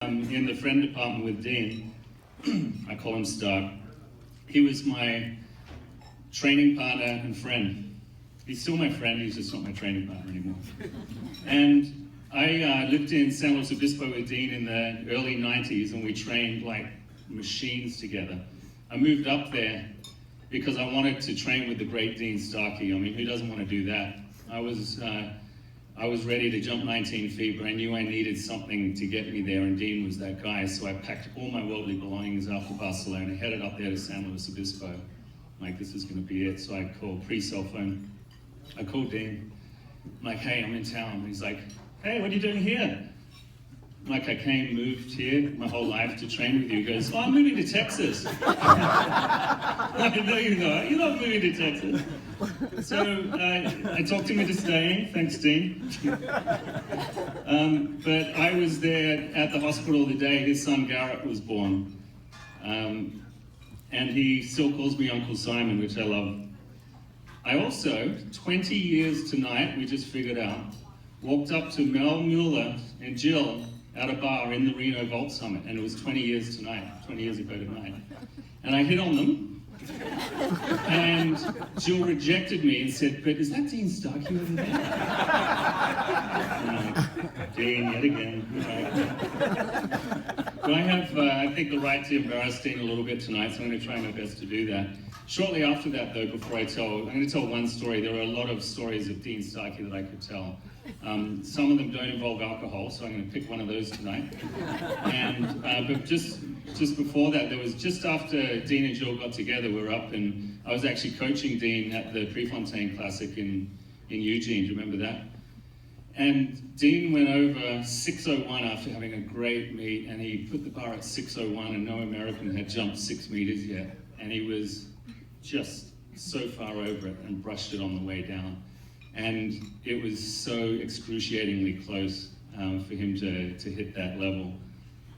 In the friend department with Dean. I call him Stark. He was my training partner and friend. He's still my friend, he's just not my training partner anymore. And I lived in San Luis Obispo with Dean in the early 90s, and we trained like machines together. I moved up there because I wanted to train with the great Dean Starkey. I mean, who doesn't want to do that? I was ready to jump 19 feet, but I knew I needed something to get me there, and Dean was that guy. So I packed all my worldly belongings after Barcelona, headed up there to San Luis Obispo. I'm like, this is going to be it. So I called pre-cell phone. I called Dean. I'm like, hey, I'm in town. And he's like, hey, what are you doing here? I'm like, I moved here my whole life to train with you. He goes, oh, I'm moving to Texas. I didn't know you're not moving to Texas. So I talked him into staying, thanks Dean. But I was there at the hospital the day his son Garrett was born. And he still calls me Uncle Simon, which I love. I also, 20 years tonight, we just figured out, walked up to Mel Mueller and Jill at a bar in the Reno Pole-vault Summit, and it was 20 years tonight, 20 years ago tonight. And I hit on them. And Jill rejected me and said, but is that Dean Starkey over there? Dean, yet again. But I have, I think, the right to embarrass Dean a little bit tonight, so I'm going to try my best to do that. Shortly after that, though, before I'm going to tell one story. There are a lot of stories of Dean Starkey that I could tell. Some of them don't involve alcohol, so I'm going to pick one of those tonight. And but just before that, there was just after Dean and Jill got together, we were up, and I was actually coaching Dean at the Prefontaine Classic in Eugene. Do you remember that? And Dean went over 601 after having a great meet, and he put the bar at 601, and no American had jumped 6 meters yet, and he was just so far over it and brushed it on the way down. And it was so excruciatingly close for him to hit that level.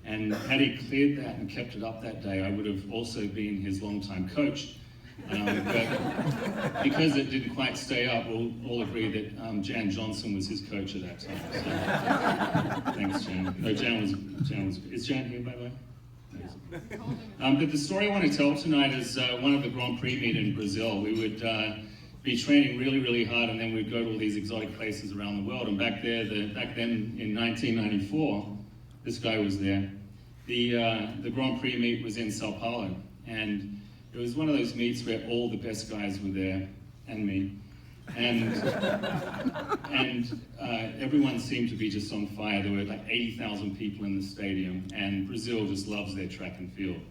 And had he cleared that and kept it up that day, I would have also been his longtime coach. But because it didn't quite stay up, we'll all agree that Jan Johnson was his coach at that time. So, thanks, Jan. No, Jan was. Is Jan here, by the way? But the story I want to tell tonight is one of the Grand Prix meet in Brazil. We would be training really, really hard, and then we'd go to all these exotic places around the world. And back then, in 1994, this guy was there. The Grand Prix meet was in Sao Paulo, and it was one of those meets where all the best guys were there, and me. And everyone seemed to be just on fire. There were like 80,000 people in the stadium, and Brazil just loves their track and field.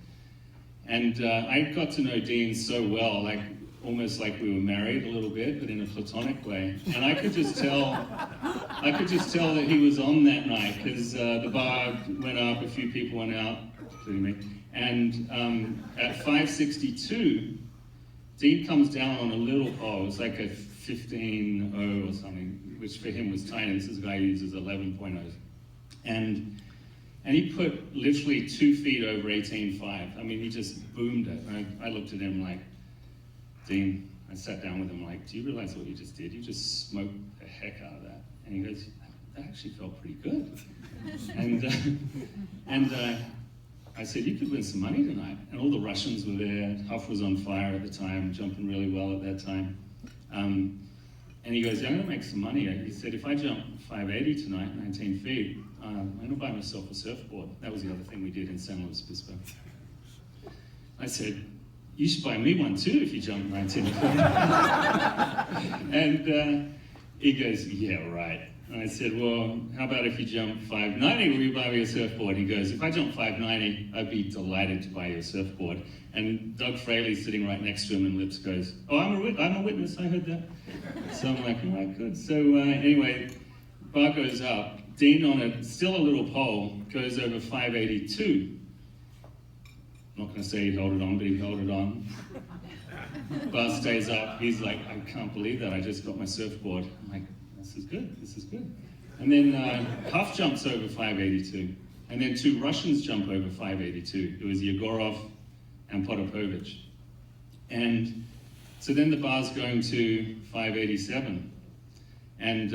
And I got to know Dean so well, like almost like we were married a little bit, but in a platonic way. And I could just tell that he was on that night, because the bar went up, a few people went out, including me. And at 5:62, Dean comes down on a little pole. It was like a 15.0 or something, which for him was tiny. This is a guy who uses 11.0s. And he put literally 2 feet over 18.5. I mean, he just boomed it. I looked at him like, Dean, I sat down with him like, do you realize what you just did? You just smoked the heck out of that. And he goes, that actually felt pretty good. And I said, you could win some money tonight. And all the Russians were there. Huff was on fire at the time, jumping really well at that time. And he goes, yeah, I'm gonna make some money. He said, if I jump 580 tonight, 19 feet, I'm gonna buy myself a surfboard. That was the other thing we did in San Luis Obispo. I said, you should buy me one too if you jump 19 feet. And he goes, yeah, right. And I said, well, how about if you jump 590, will you buy me a surfboard? He goes, if I jump 590, I'd be delighted to buy you a surfboard. And Doug Fraley sitting right next to him, and Lips goes, oh, I'm a witness, I heard that. So I'm like, all right, good. So anyway, bar goes up. Dean on still a little pole, goes over 582. I'm not gonna say he held it on, but he held it on. Bar stays up. He's like, I can't believe that, I just got my surfboard. I'm like, this is good. And then Huff jumps over 582. And then 2 Russians jump over 582. It was Yegorov and Potapovich. And so then the bar's going to 587. And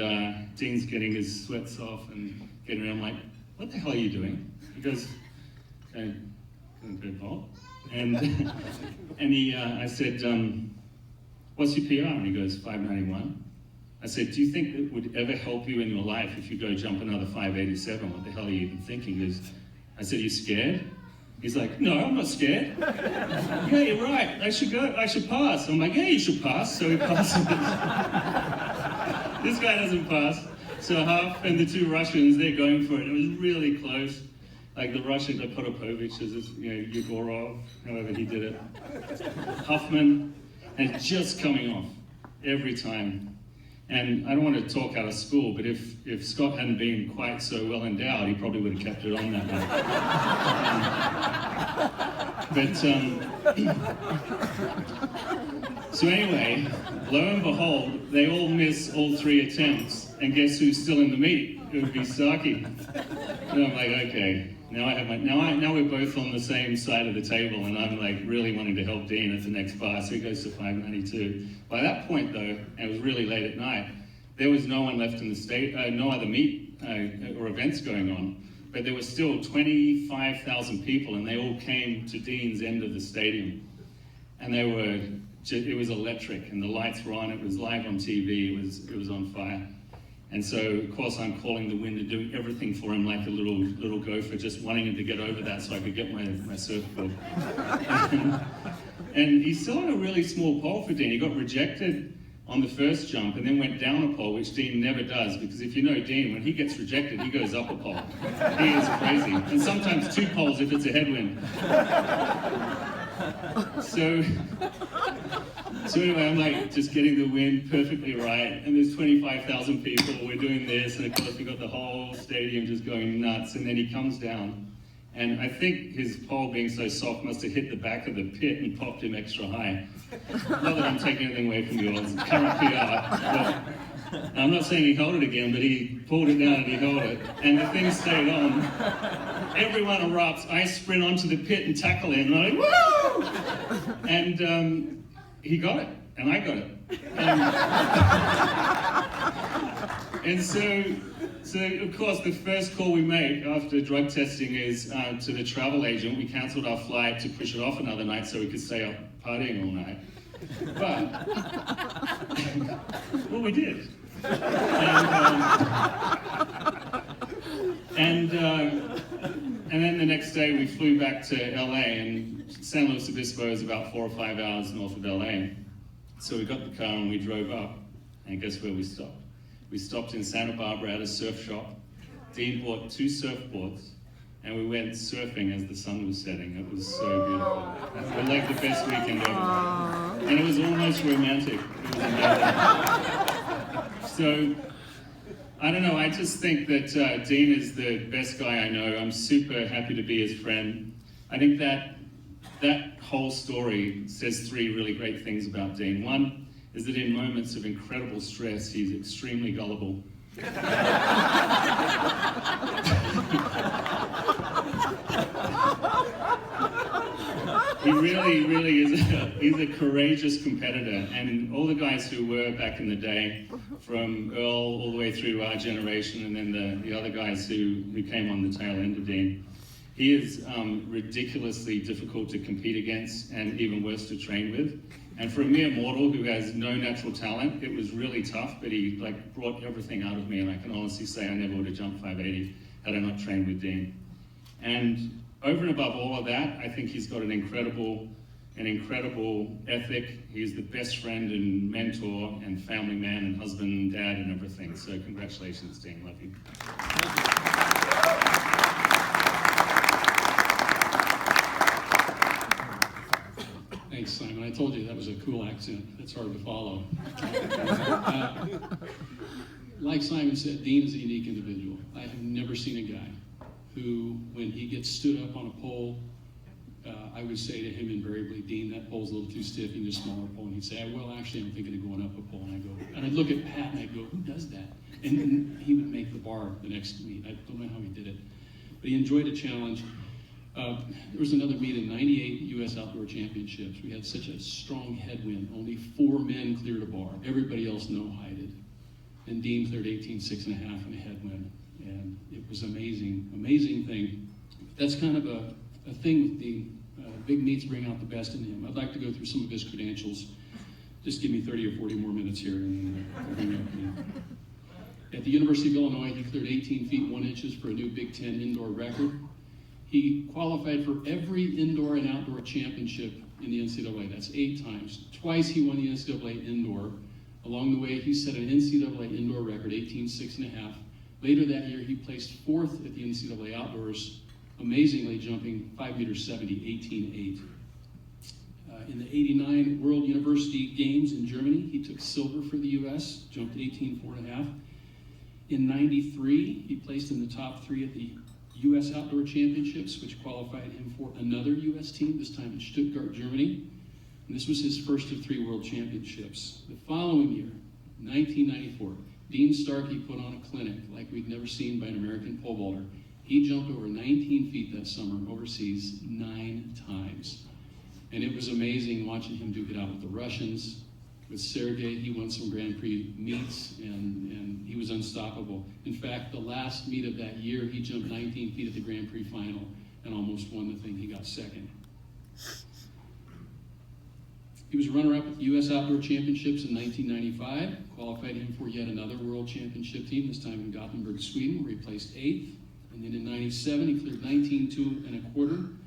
Dean's getting his sweats off and getting around like, what the hell are you doing? He goes, going to vault. And, I said, what's your PR? And he goes, 591. I said, do you think it would ever help you in your life if you go jump another 587? What the hell are you even thinking? He goes, I said, are you scared? He's like, no, I'm not scared. Yeah, you're right, I should pass. I'm like, yeah, you should pass. So he passes. This guy doesn't pass. So Huff and the two Russians, they're going for it. It was really close. Like the Russian, the Potopovich, Yegorov, however he did it. Huffman, and just coming off every time. And I don't want to talk out of school, but if Scott hadn't been quite so well endowed, he probably would have kept it on that night. So anyway, lo and behold, they all miss all 3 attempts, and guess who's still in the meet? It would be Starkey. And I'm like, okay, now we're both on the same side of the table, and I'm like really wanting to help Dean at the next bar, so he goes to 592. By that point though, and it was really late at night, there was no one left in the state, no other meet or events going on, but there were still 25,000 people, and they all came to Dean's end of the stadium. And it was electric, and the lights were on, it was live on TV, it was on fire. And so, of course, I'm calling the wind and doing everything for him like a little gopher, just wanting him to get over that so I could get my surfboard. And he's still on a really small pole for Dean. He got rejected on the first jump and then went down a pole, which Dean never does, because if you know Dean, when he gets rejected, he goes up a pole. He is crazy. And sometimes 2 poles if it's a headwind. So anyway, I'm like just getting the wind perfectly right, and there's 25,000 people, we're doing this, and of course we got the whole stadium just going nuts, and then he comes down, and I think his pole being so soft must have hit the back of the pit and popped him extra high. Not that I'm taking anything away from yours, current PR, but I'm not saying he held it again, but he pulled it down and he held it, and the thing stayed on. Everyone erupts, I sprint onto the pit and tackle him, and I'm like, woo! And he got it, and I got it. And so of course, the first call we make after drug testing is to the travel agent. We cancelled our flight to push it off another night so we could stay up partying all night. But, well, we did. And then the next day we flew back to LA, and San Luis Obispo is about 4 or 5 hours north of LA. So we got the car and we drove up, and guess where we stopped? We stopped in Santa Barbara at a surf shop. Dean bought 2 surfboards, and we went surfing as the sun was setting. It was so beautiful. It was like the best weekend ever. And it was almost romantic. It was amazing. So, I don't know, I just think that Dean is the best guy I know. I'm super happy to be his friend. I think that whole story says 3 really great things about Dean. One is that in moments of incredible stress, he's extremely gullible. He really is he's a courageous competitor, and all the guys who were back in the day, from Earl all the way through to our generation, and then the other guys who came on the tail end of Dean, he is ridiculously difficult to compete against and even worse to train with. And for a mere mortal who has no natural talent, it was really tough, but he brought everything out of me, and I can honestly say I never would have jumped 580 had I not trained with Dean. And over and above all of that, I think he's got an incredible ethic. He's the best friend and mentor and family man and husband and dad and everything. So congratulations, Dean. Love you. Thanks, Simon. I told you that was a cool accent. That's hard to follow. Like Simon said, Dean is a unique individual. I have never seen a guy who, when he gets stood up on a pole, I would say to him invariably, Dean, that pole's a little too stiff, you need a smaller pole. And he'd say, well, actually, I'm thinking of going up a pole. And I'd look at Pat and I'd go, who does that? And he would make the bar the next meet. I don't know how he did it, but he enjoyed a challenge. There was another meet in '98 U.S. Outdoor Championships. We had such a strong headwind. Only 4 men cleared a bar. Everybody else no-heighted. And Dean cleared 18.6 1/2 in a headwind. And it was amazing, amazing thing. That's kind of a thing with Dean. Big meets bring out the best in him. I'd like to go through some of his credentials. Just give me 30 or 40 more minutes here. And at the University of Illinois, he cleared 18 feet 1 inches for a new Big Ten indoor record. He qualified for every indoor and outdoor championship in the NCAA. That's 8 times. Twice he won the NCAA indoor. Along the way, he set an NCAA indoor record, 18.6.5. Later that year, he placed 4th at the NCAA outdoors, amazingly jumping 5 meters 70, 18.8. In the 89 World University Games in Germany, he took silver for the U.S., jumped 18.4.5. In 93, he placed in the top 3 at the U.S. Outdoor Championships, which qualified him for another U.S. team, this time in Stuttgart, Germany. And this was his first of 3 World Championships. The following year, 1994, Dean Starkey put on a clinic like we'd never seen by an American pole vaulter. He jumped over 19 feet that summer overseas 9 times. And it was amazing watching him duke it out with the Russians. With Sergey, he won some Grand Prix meets, and he was unstoppable. In fact, the last meet of that year, he jumped 19 feet at the Grand Prix final and almost won the thing. He got second. He was runner-up at the U.S. Outdoor Championships in 1995, qualified him for yet another World Championship team, this time in Gothenburg, Sweden, where he placed 8th. And then in 97, he cleared 19.225,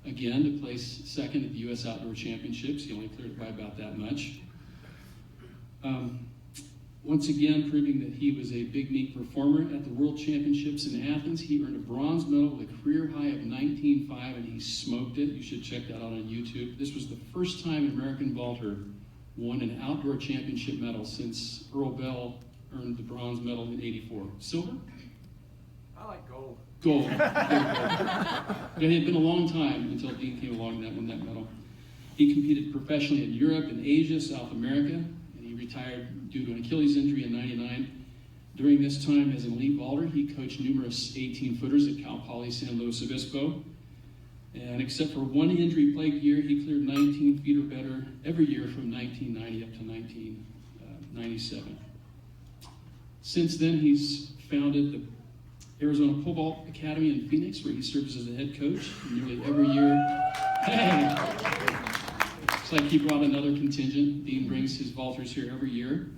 again to place 2nd at the U.S. Outdoor Championships. He only cleared it by about that much. Once again, proving that he was a big meet performer at the World Championships in Athens, he earned a bronze medal with a career high of 19.5, and he smoked it. You should check that out on YouTube. This was the first time an American vaulter won an outdoor championship medal since Earl Bell earned the bronze medal in '84. Silver? I like gold. Gold. It had been a long time until Dean came along and won that medal. He competed professionally in Europe and Asia, South America, and he retired due to an Achilles injury in '99. During this time as an elite vaulter, he coached numerous 18-footers at Cal Poly San Luis Obispo. And except for one injury-plagued year, he cleared 19 feet or better every year from 1990 up to 1997. Since then, he's founded the Arizona Pole-vault Academy in Phoenix, where he serves as a head coach nearly every year. Hey! It's like he brought another contingent. Dean brings his vaulters here every year.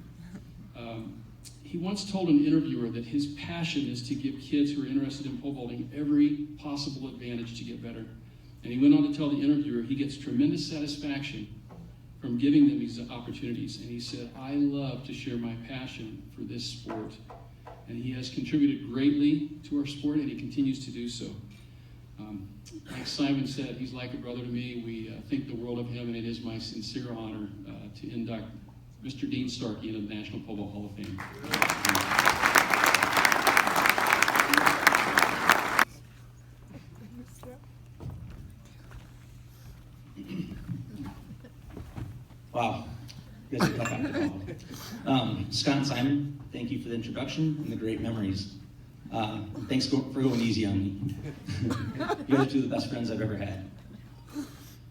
He once told an interviewer that his passion is to give kids who are interested in pole vaulting every possible advantage to get better. And he went on to tell the interviewer he gets tremendous satisfaction from giving them these opportunities. And he said, "I love to share my passion for this sport." And he has contributed greatly to our sport, and he continues to do so. Like Simon said, he's like a brother to me. We think the world of him, and it is my sincere honor to induct Mr. Dean Starkey into the National Pole-vault Hall of Fame. Wow, you guys are tough act to follow. Scott and Simon, thank you for the introduction and the great memories. Thanks for going easy on me. You guys are 2 of the best friends I've ever had.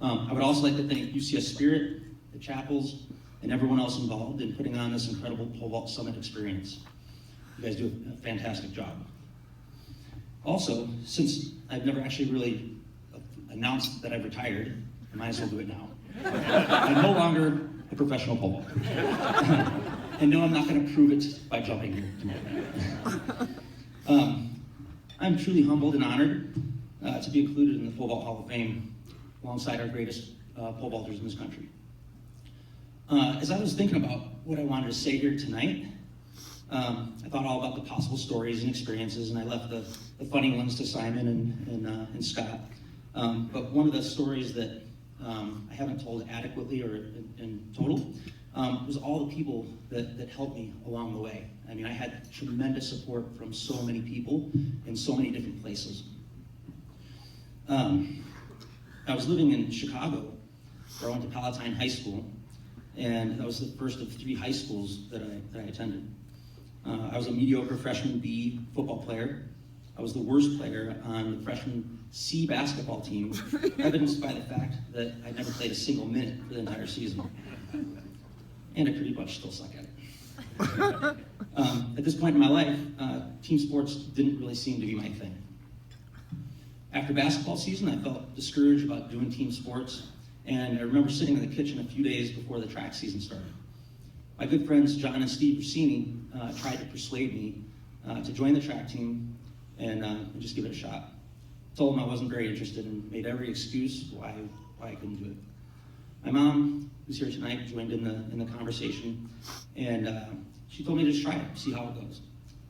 I would also like to thank UCS Spirit, the chapels, and everyone else involved in putting on this incredible Pole-vault Summit experience. You guys do a fantastic job. Also, since I've never actually really announced that I've retired, I might as well do it now. I'm no longer a professional pole vaulter. And no, I'm not going to prove it by jumping here tomorrow. I'm truly humbled and honored to be included in the Pole-vault Hall of Fame alongside our greatest pole vaulters in this country. As I was thinking about what I wanted to say here tonight, I thought all about the possible stories and experiences, and I left the funny ones to Simon and Scott. But one of the stories that I haven't told adequately or in total was all the people that helped me along the way. I mean, I had tremendous support from so many people in so many different places. I was living in Chicago, where I went to Palatine High School, and that was the first of 3 high schools that I attended. I was a mediocre freshman B football player. I was the worst player on the freshman C basketball team, evidenced by the fact that I never played a single minute for the entire season. And I pretty much still suck at it. At this point in my life, team sports didn't really seem to be my thing. After basketball season, I felt discouraged about doing team sports, and I remember sitting in the kitchen a few days before the track season started. My good friends John and Steve Rossini tried to persuade me to join the track team and just give it a shot. Told them I wasn't very interested and made every excuse why I couldn't do it. My mom, who's here tonight, joined in the conversation, and she told me to just try it, see how it goes.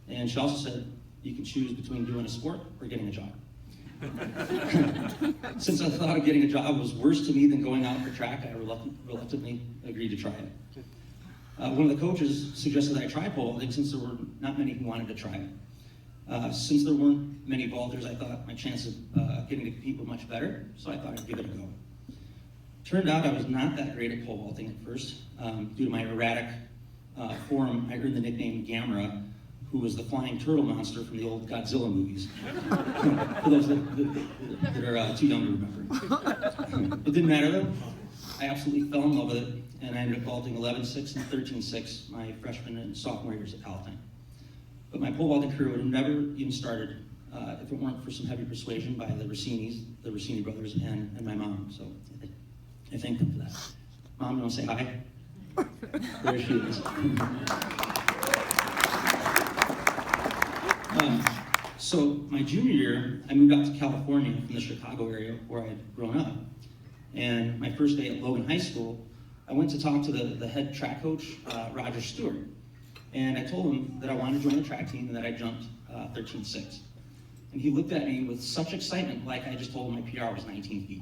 And she also said, you can choose between doing a sport or getting a job. Since I thought getting a job was worse to me than going out for track, I reluctantly agreed to try it. One of the coaches suggested that I try pole vaulting since there were not many who wanted to try it. Since there weren't many vaulters, I thought my chance of getting to compete were much better, so I thought I'd give it a go. Turned out I was not that great at pole vaulting at first. Due to my erratic form, I earned the nickname Gamera, who was the flying turtle monster from the old Godzilla movies. For those that are too young to remember. It didn't matter though. I absolutely fell in love with it, and I ended up vaulting 11.6 and 13.6 my freshman and sophomore years at Palatine. But my pole vaulting career would have never even started if it weren't for some heavy persuasion by the Rossini brothers, and my mom. So I thank them for that. Mom, you want to say hi? There she is. So my junior year, I moved out to California from the Chicago area where I had grown up. And my first day at Logan High School, I went to talk to the head track coach, Roger Stewart. And I told him that I wanted to join the track team and that I jumped 13.6. And he looked at me with such excitement, like I just told him my PR was 19 feet.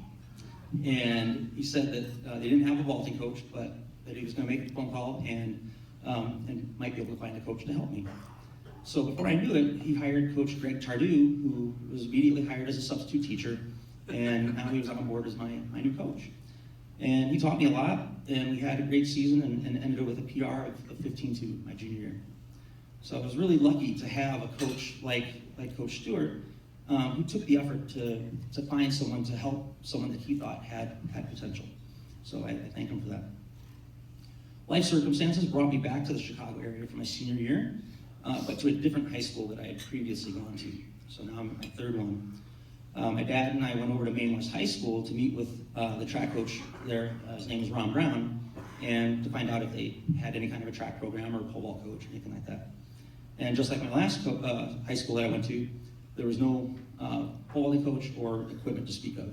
And he said that they didn't have a vaulting coach, but that he was going to make a phone call and might be able to find a coach to help me. So before I knew it, he hired Coach Greg Tardieu, who was immediately hired as a substitute teacher, and now he was on board as my new coach. And he taught me a lot, and we had a great season and ended up with a PR of 15.2 my junior year. So I was really lucky to have a coach like Coach Stewart, who took the effort to find someone to help someone that he thought had potential. So I thank him for that. Life circumstances brought me back to the Chicago area for my senior year, but to a different high school that I had previously gone to. So now I'm at my third one. My dad and I went over to Maine West High School to meet with the track coach there. His name is Ron Brown, and to find out if they had any kind of a track program or a pole vault coach or anything like that. And just like my last high school that I went to, there was no pole vaulting coach or equipment to speak of.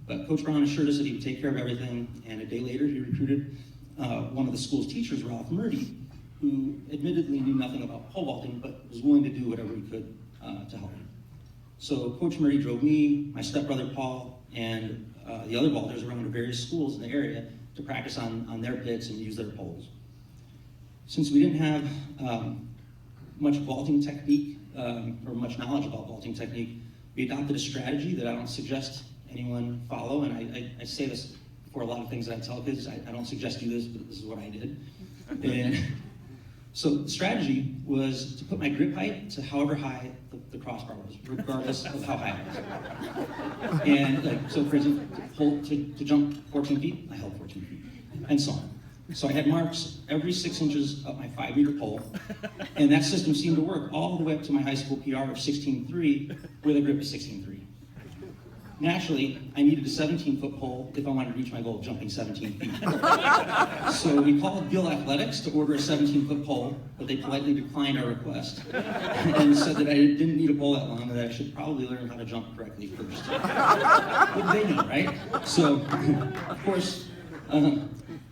But Coach Brown assured us that he would take care of everything, and a day later he recruited one of the school's teachers, Ralph Murdy, who admittedly knew nothing about pole vaulting, but was willing to do whatever he could to help him. So Coach Murray drove me, my stepbrother Paul, and the other vaulters around to various schools in the area to practice on their pits and use their poles. Since we didn't have much vaulting technique, or much knowledge about vaulting technique, we adopted a strategy that I don't suggest anyone follow, and I say this for a lot of things that I tell kids. I don't suggest do this, but this is what I did. And so the strategy was to put my grip height to however high the crossbar was, regardless of how high it was. And so for example, to jump 14 feet, I held 14 feet, and so on. So I had marks every 6 inches up my 5-meter pole, and that system seemed to work all the way up to my high school PR of 16.3 with a grip of 16.3. Naturally, I needed a 17-foot pole if I wanted to reach my goal of jumping 17 feet. So we called Gill Athletics to order a 17-foot pole, but they politely declined our request and said that I didn't need a pole that long and that I should probably learn how to jump correctly first. What do they know, right? So, of course,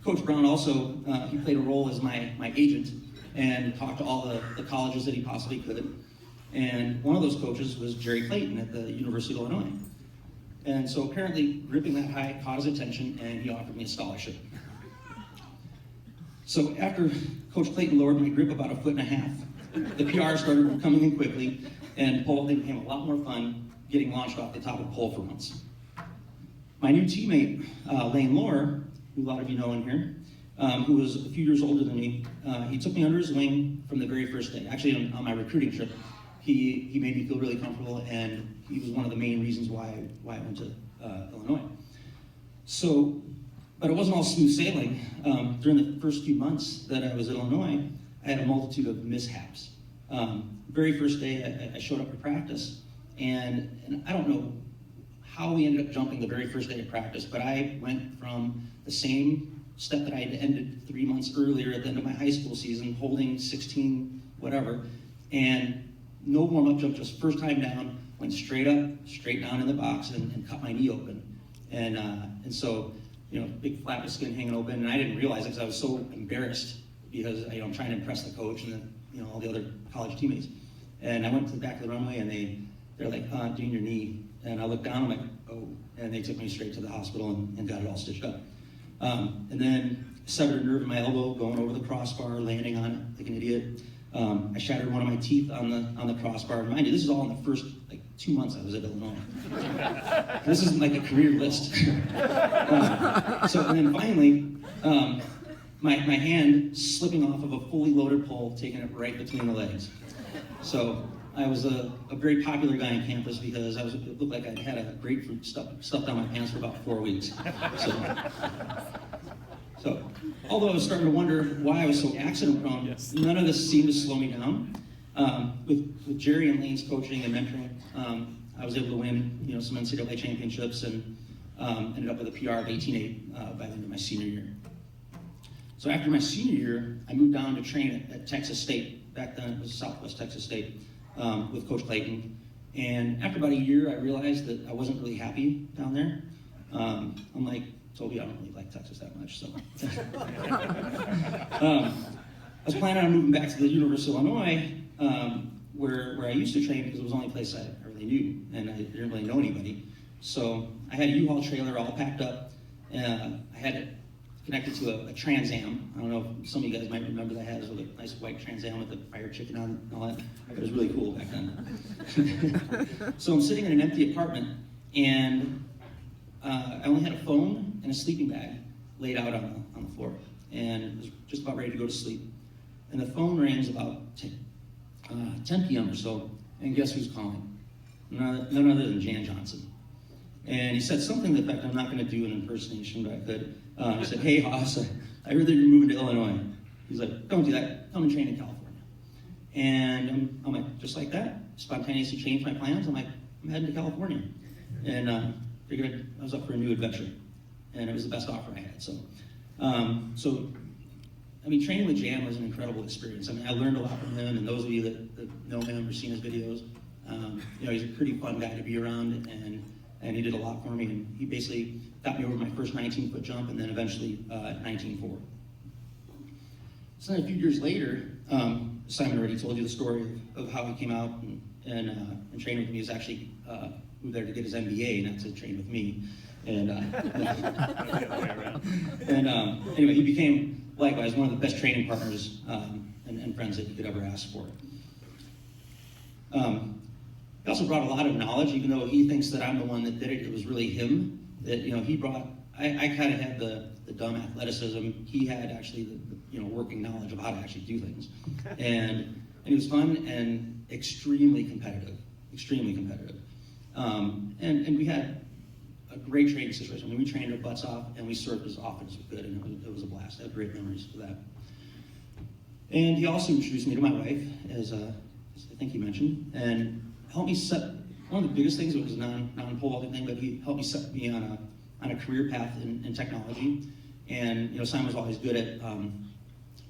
Coach Brown also, he played a role as my agent and talked to all the colleges that he possibly could. And one of those coaches was Jerry Clayton at the University of Illinois. And so apparently gripping that high caught his attention, and he offered me a scholarship. So after Coach Clayton lowered my grip about 1.5 feet, the PR started coming in quickly, and pole vaulting became a lot more fun getting launched off the top of the pole for once. My new teammate, Lane Lohr, who a lot of you know in here, who was a few years older than me, he took me under his wing from the very first day. Actually, on my recruiting trip, he made me feel really comfortable, and he was one of the main reasons why I went to Illinois. So, but it wasn't all smooth sailing. During the first few months that I was at Illinois, I I had a multitude of mishaps. Very first day I showed up to practice, and I don't know how we ended up jumping the very first day of practice, but I went from the same step that I had ended 3 months earlier at the end of my high school season, holding 16 whatever, and no warm-up jump, just first time down, went straight up, straight down in the box, and cut my knee open. And so, big flap of skin hanging open, and I didn't realize it because I was so embarrassed because I'm trying to impress the coach and all the other college teammates. And I went to the back of the runway, and they're like, Dean, your knee. And I looked down, I'm like, oh, and they took me straight to the hospital and got it all stitched up. And then severed a nerve in my elbow, going over the crossbar, landing on it like an idiot. I shattered one of my teeth on the crossbar. Mind you, this is all in the first 2 months I was at Illinois. This isn't like a career list. And then finally, my hand slipping off of a fully loaded pole, taking it right between the legs. So I was a very popular guy on campus because it looked like I'd had a grapefruit stuffed down my pants for about 4 weeks. So although I was starting to wonder why I was so accident prone, none of this seemed to slow me down. With Jerry and Lane's coaching and mentoring, I was able to win some NCAA championships and ended up with a PR of 18.8 by the end of my senior year. So after my senior year, I moved down to train at Texas State. Back then it was Southwest Texas State with Coach Clayton. And after about a year, I realized that I wasn't really happy down there. I'm like, Toby, I don't really like Texas that much. So I was planning on moving back to the University of Illinois, where I used to train because it was the only place I really knew, and I didn't really know anybody. So I had a U-Haul trailer all packed up. I had it connected to a Trans Am. I don't know if some of you guys might remember that. It was a nice white Trans Am with the fire chicken on it and all that. It was really cool back then. So I'm sitting in an empty apartment, and I only had a phone and a sleeping bag laid out on the floor, and was just about ready to go to sleep. And the phone rings about 10 p.m. or so, and guess who's calling? None other than Jan Johnson. And he said something to the effect, I'm not going to do an impersonation, but I could. He said, hey, Hoss, I heard that you're moving to Illinois. He's like, don't do that. Come and train in California. And I'm like, just like that? Spontaneously changed my plans. I'm like, I'm heading to California. And figured I was up for a new adventure. And it was the best offer I had. So training with Jan was an incredible experience. I learned a lot from him, and those of you that know him or seen his videos, he's a pretty fun guy to be around, and he did a lot for me. And he basically got me over my first 19-foot jump, and then eventually 19.4. So then a few years later, Simon already told you the story of how he came out and trained with me. He was actually moved there to get his MBA, not to train with me. And anyway, he became likewise one of the best training partners and friends that you could ever ask for. He also brought a lot of knowledge, even though he thinks that I'm the one that did it. It was really him that he brought. I kind of had the dumb athleticism. He had actually the working knowledge of how to actually do things, and it was fun and extremely competitive. And we had a great training situation. We trained our butts off, and we served as often as we could, and it was a blast. I have great memories for that. And he also introduced me to my wife, as I think he mentioned, and helped me set, one of the biggest things, it was a non-pole vaulting thing, but he helped me set me on a career path in technology. And Simon was always good at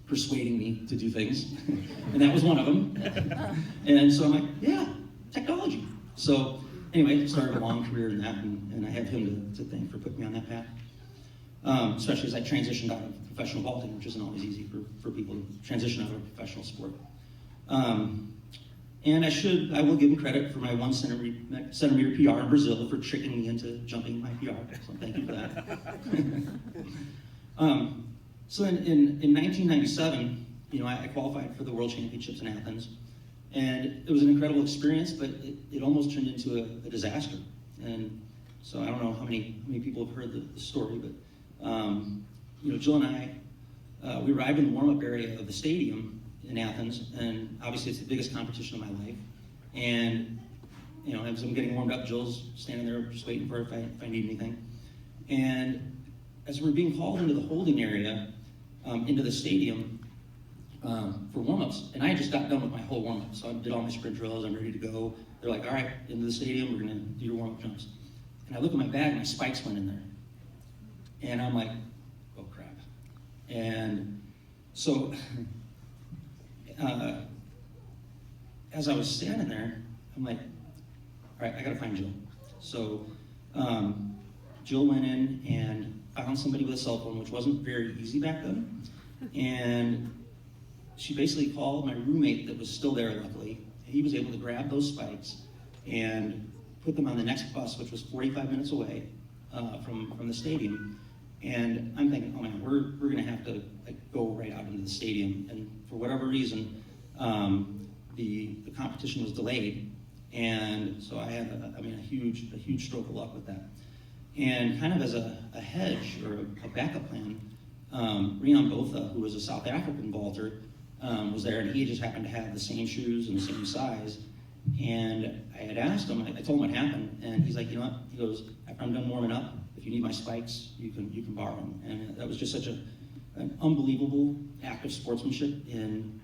persuading me to do things, and that was one of them. And so I'm like, yeah, technology. So anyway, started a long career in that, and I have him to thank for putting me on that path. Especially as I transitioned out of professional vaulting, which isn't always easy for people to transition out of a professional sport. And I will give him credit for my 1 centimeter PR in Brazil for tricking me into jumping my PR. So thank you for that. So in 1997, I qualified for the World Championships in Athens. And it was an incredible experience, but it almost turned into a disaster. And so I don't know how many people have heard the story, but Jill and I, we arrived in the warm-up area of the stadium in Athens, and obviously it's the biggest competition of my life. And as I'm getting warmed up, Jill's standing there just waiting for if I need anything. And as we're being hauled into the holding area, into the stadium, for warm-ups, and I had just got done with my whole warm-up, so I did all my sprint drills, I'm ready to go. They're like, all right, into the stadium, we're gonna do your warm-up jumps. And I look at my bag, and my spikes went in there. And I'm like, oh crap. And so, as I was standing there, I'm like, all right, I gotta find Jill. So, Jill went in and found somebody with a cell phone, which wasn't very easy back then. And she basically called my roommate that was still there, luckily. He was able to grab those spikes and put them on the next bus, which was 45 minutes away from the stadium. And I'm thinking, oh man, we're gonna have to go right out into the stadium. And for whatever reason, the competition was delayed. And so I had a huge stroke of luck with that. And kind of as a hedge or a backup plan, Reno Pole-vault, who was a South African vaulter, was there, and he just happened to have the same shoes and the same size. And I had asked him, I told him what happened, and he's like, you know what? He goes, after I'm done warming up, if you need my spikes, you can borrow them. And that was just such an unbelievable act of sportsmanship, and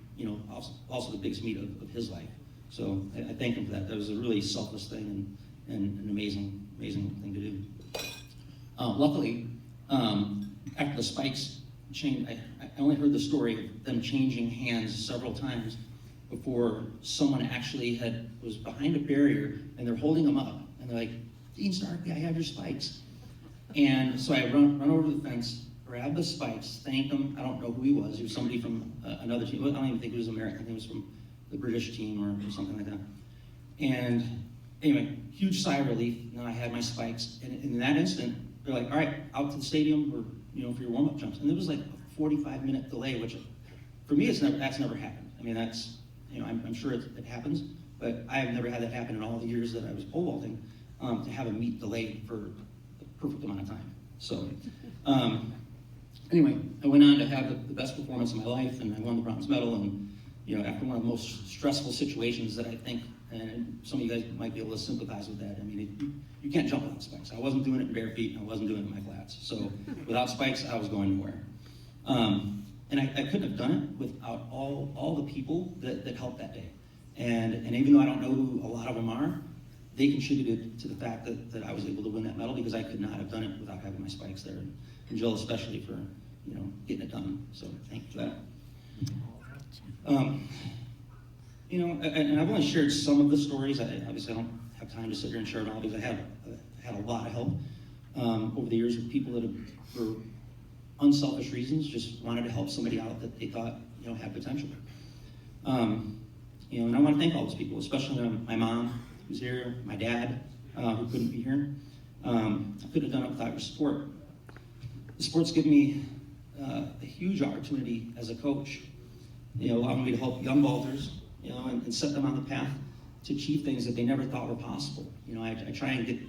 also the biggest meet of his life. So I thank him for that. That was a really selfless thing and an amazing thing to do. Luckily, after the spikes changed, I only heard the story of them changing hands several times before someone actually was behind a barrier, and they're holding them up, and they're like, Dean Starkey, I have your spikes. And so I run over the fence, grab the spikes, thank him. I don't know who he was. He was somebody from another team. I don't even think he was American. I think he was from the British team or something like that. And anyway, huge sigh of relief. Now I had my spikes. And in that instant, they're like, all right, out to the stadium for your warm-up jumps. And it was like a 45-minute delay, which for me, that's never happened. I mean, that's, I'm sure it happens, but I have never had that happen in all the years that I was pole vaulting, to have a meet delayed for the perfect amount of time. So anyway, I went on to have the best performance of my life, and I won the bronze medal. And after one of the most stressful situations that I think, and some of you guys might be able to sympathize with that. I mean, you can't jump without spikes. I wasn't doing it in bare feet, and I wasn't doing it in my flats. So without spikes, I was going nowhere. And I couldn't have done it without all the people that helped that day. And even though I don't know who a lot of them are, they contributed to the fact that I was able to win that medal, because I could not have done it without having my spikes there. And Jill especially for getting it done. So thank you for that. And I've only shared some of the stories. Obviously, I don't have time to sit here and share it all, because I have had a lot of help over the years with people that have, for unselfish reasons, just wanted to help somebody out that they thought had potential. And I want to thank all those people, especially my mom who's here, my dad who couldn't be here. I couldn't have done it without your support. The sport's given me a huge opportunity as a coach, allowing me to help young vaulters, and set them on the path to achieve things that they never thought were possible. I try and get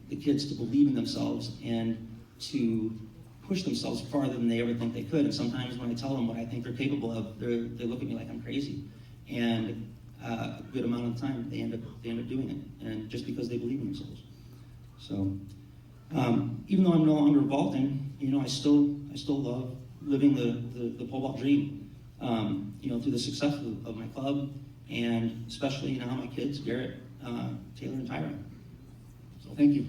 the kids to believe in themselves and to push themselves farther than they ever think they could. And sometimes when I tell them what I think they're capable of, they look at me like I'm crazy. And a good amount of the time, they end up doing it, and just because they believe in themselves. So even though I'm no longer vaulting, I still love living the pole vault dream. Through the success of my club, and especially now my kids, Garrett, Taylor, and Tyra. So thank you.